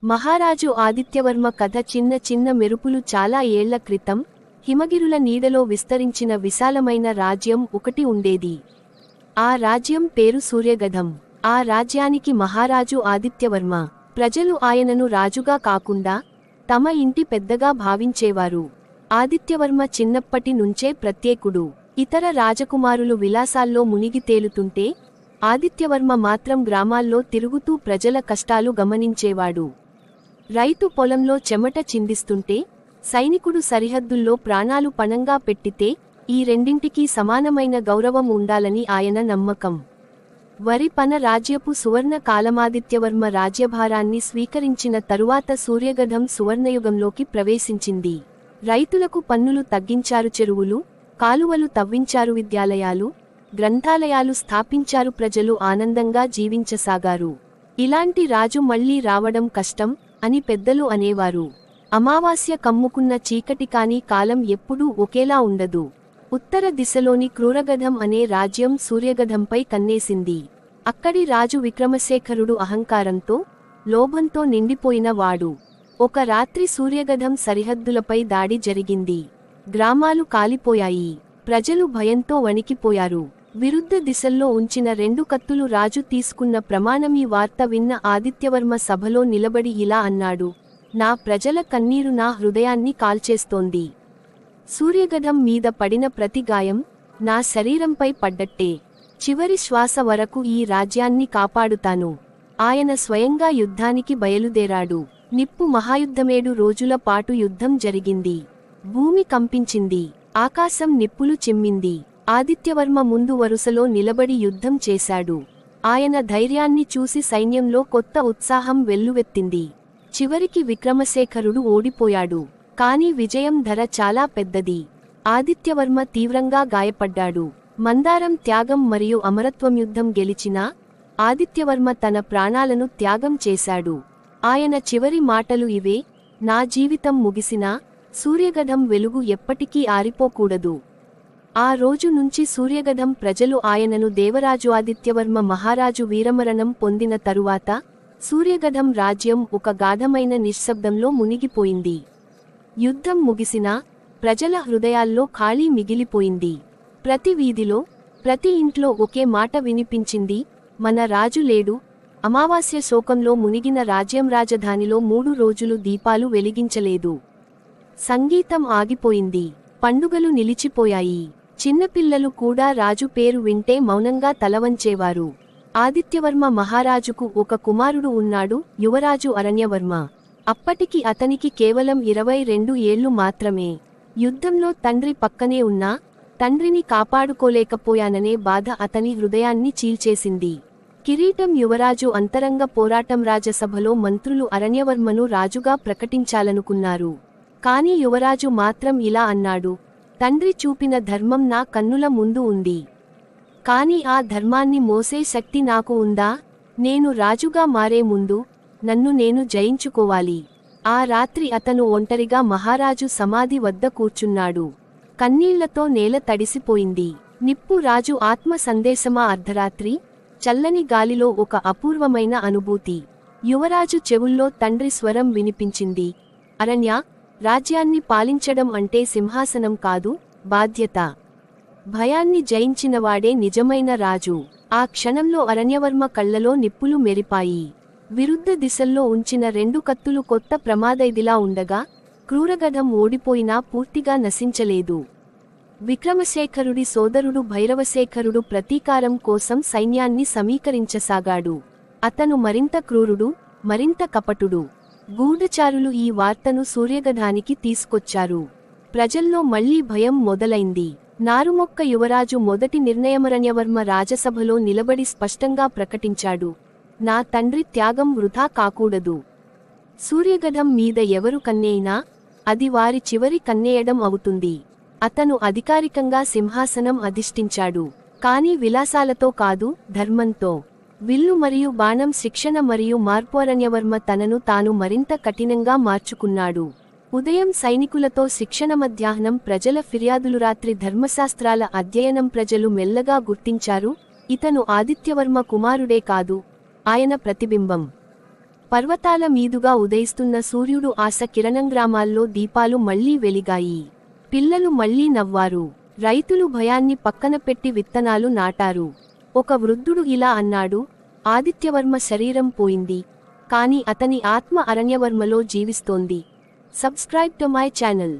మహారాజు ఆదిత్యవర్మ కథ చిన్న చిన్న మెరుపులు చాలా ఏళ్ల క్రితం హిమగిరుల నీడలో విస్తరించిన విశాలమైన రాజ్యం ఒకటి ఉండేది. ఆ రాజ్యం పేరు సూర్యగధం. ఆ రాజ్యానికి మహారాజు ఆదిత్యవర్మ. ప్రజలు ఆయనను రాజుగా కాకుండా తమ ఇంటి పెద్దగా భావించేవారు. ఆదిత్యవర్మ చిన్నప్పటి నుంచే ప్రత్యేకుడు. ఇతర రాజకుమారులు విలాసాల్లో మునిగి తేలుతుంటే ఆదిత్యవర్మ మాత్రం గ్రామాల్లో తిరుగుతూ ప్రజల కష్టాలు గమనించేవాడు. రైతు పొలంలో చెమట చిందిస్తుంటే సైనికుడు సరిహద్దుల్లో ప్రాణాలు పణంగా పెట్టితే ఈ రెండింటికీ సమానమైన గౌరవం ఉండాలని ఆయన నమ్మకం. వరి పన రాజ్యపు సువర్ణ కాలమాదిత్యవర్మ రాజ్యభారాన్ని స్వీకరించిన తరువాత సూర్యగధం సువర్ణయుగంలోకి ప్రవేశించింది. రైతులకు పన్నులు తగ్గించారు, చెరువులు, కాలువలు తవ్వించారు, విద్యాలయాలు, గ్రంథాలయాలు స్థాపించారు, ప్రజలు ఆనందంగా జీవించసాగారు. ఇలాంటి రాజు మళ్లీ రావడం కష్టం అని పెద్దలు అనేవారు. అమావాస్య కమ్ముకున్న చీకటి కాని కాలం ఎప్పుడూ ఒకేలా ఉండదు. ఉత్తర దిశలోని క్రూరగధం అనే రాజ్యం సూర్యగధంపై కన్నేసింది. అక్కడి రాజు విక్రమశేఖరుడు అహంకారంతో, లోభంతో నిండిపోయిన వాడు. ఒక రాత్రి సూర్యగధం సరిహద్దులపై దాడి జరిగింది. గ్రామాలు కాలిపోయాయి. ప్రజలు భయంతో వణికిపోయారు. విరుద్ధ దిశల్లో ఉంచిన 2 కత్తులు రాజు తీసుకున్న ప్రమాణం. ఈ వార్త విన్న ఆదిత్యవర్మ సభలో నిలబడి ఇలా అన్నాడు: నా ప్రజల కన్నీరు నా హృదయాన్ని కాల్చేస్తోంది. సూర్యగధం మీద పడిన ప్రతి గాయం నా శరీరంపై పడ్డట్టే. చివరి శ్వాస వరకు ఈ రాజ్యాన్ని కాపాడుతాను. ఆయన స్వయంగా యుద్ధానికి బయలుదేరాడు. నిప్పు మహాయుద్ధమేడు రోజుల పాటు యుద్ధం జరిగింది. భూమి కంపించింది. ఆకాశం నిప్పులు చిమ్మింది. ఆదిత్యవర్మ ముందు వరుసలో నిలబడి యుద్ధం చేశాడు. ఆయన ధైర్యాన్ని చూసి సైన్యంలో కొత్త ఉత్సాహం వెల్లువెత్తింది. చివరికి విక్రమశేఖరుడు ఓడిపోయాడు. కాని విజయం ధర చాలా పెద్దది. ఆదిత్యవర్మ తీవ్రంగా గాయపడ్డాడు. మందారం త్యాగం మరియు అమరత్వం యుద్ధం గెలిచినా ఆదిత్యవర్మ తన ప్రాణాలను త్యాగం చేశాడు. ఆయన చివరి మాటలు ఇవే: నా జీవితం ముగిసినా సూర్యగధం వెలుగు ఎప్పటికీ ఆరిపోకూడదు. ఆ రోజు నుంచి సూర్యగధం ప్రజలు ఆయనను దేవరాజు ఆదిత్యవర్మ మహారాజు వీరమరణం పొందిన తరువాత సూర్యగధం రాజ్యం ఒక గాఢమైన నిశ్శబ్దంలో మునిగిపోయింది. యుద్ధం ముగిసినా ప్రజల హృదయాల్లో ఖాళీ మిగిలిపోయింది. ప్రతి వీధిలో, ప్రతి ఇంట్లో ఒకే మాట వినిపించింది: మన రాజు లేడు. అమావాస్య శోకంలో మునిగిన రాజ్యం రాజధానిలో 3 రోజులు దీపాలు వెలిగించలేదు. సంగీతం ఆగిపోయింది. పండుగలు నిలిచిపోయాయి. చిన్నపిల్లలు కూడా రాజు పేరు వింటే మౌనంగా తలవంచేవారు. ఆదిత్యవర్మ మహారాజుకు ఒక కుమారుడు ఉన్నాడు, యువరాజు అరణ్యవర్మ. అప్పటికి అతనికి కేవలం 22 ఏళ్లు మాత్రమే. యుద్ధంలో తండ్రి పక్కనే ఉన్నా తండ్రిని కాపాడుకోలేకపోయాననే బాధ అతని హృదయాన్ని చీల్చేసింది. కిరీటం యువరాజు అంతరంగ పోరాటం. రాజసభలో మంత్రులు అరణ్యవర్మను రాజుగా ప్రకటించాలనుకున్నారు. కాని యువరాజు మాత్రం ఇలా అన్నాడు: తండ్రి చూపిన ధర్మం నా కన్నుల ముందు ఉంది. కాని ఆ ధర్మాన్ని మోసే శక్తి నాకు ఉందా? నేను రాజుగా మారే ముందు నన్ను నేను జయించుకోవాలి. ఆ రాత్రి అతను ఒంటరిగా మహారాజు సమాధి వద్ద కూర్చున్నాడు. కన్నీళ్లతో నేల తడిసిపోయింది. నిప్పు రాజు ఆత్మ సందేశమా? అర్ధరాత్రి చల్లని గాలిలో ఒక అపూర్వమైన అనుభూతి. యువరాజు చెవుల్లో తండ్రి స్వరం వినిపించింది: అరణ్య, రాజ్యాన్ని పాలించడం అంటే సింహాసనం కాదు, బాధ్యత. భయాన్ని జయించినవాడే నిజమైన రాజు. ఆ క్షణంలో అరణ్యవర్మ కళ్లలో నిప్పులు మెరిపాయి. విరుద్ధ దిశల్లో ఉంచిన 2 కత్తులు కొత్త ప్రమాదైదిలా ఉండగా క్రూరగధం ఓడిపోయినా పూర్తిగా నశించలేదు. విక్రమశేఖరుడి సోదరుడు భైరవశేఖరుడు ప్రతీకారం కోసం సైన్యాన్ని సమీకరించసాగాడు. అతను మరింత క్రూరుడు, మరింత కపటుడు. గూఢచారులు ఈ వార్తను సూర్యగధానికి తీసుకొచ్చారు. ప్రజల్లో మళ్లీ భయం మొదలైంది. నారుమొక్క యువరాజు మొదటి నిర్ణయమరణ్యవర్మ రాజసభలో నిలబడి స్పష్టంగా ప్రకటించాడు: నా తండ్రి త్యాగం వృథా కాకూడదు. సూర్యగధం మీద ఎవరు కన్నేయినా అది వారి చివరి కన్నేయడం అవుతుంది. అతను అధికారికంగా సింహాసనం అధిష్ఠించాడు. కాని విలాసాలతో కాదు, ధర్మంతో. విల్లు మరియు బాణం శిక్షణ మరియు మార్పు. అరణ్యవర్మ తనను తాను మరింత కఠినంగా మార్చుకున్నాడు. ఉదయం సైనికులతో శిక్షణ, మధ్యాహ్నం ప్రజల ఫిర్యాదులు, రాత్రి ధర్మశాస్త్రాల అధ్యయనం. ప్రజలు మెల్లగా గుర్తించారు: ఇతను ఆదిత్యవర్మ కుమారుడే కాదు, ఆయన ప్రతిబింబం. పర్వతాల మీదుగా ఉదయిస్తున్న సూర్యుడు ఆశ కిరణం. గ్రామాల్లో దీపాలు మళ్లీ వెలిగాయి. పిల్లలు మళ్లీ నవ్వారు. రైతులు భయాన్ని పక్కన పెట్టి విత్తనాలు నాటారు. ఒక వృద్ధుడు ఇలా అన్నాడు, ఆదిత్యవర్మ శరీరం పోయింది, కాని అతని ఆత్మ అరణ్యవర్మలో జీవిస్తోంది. Subscribe to my channel.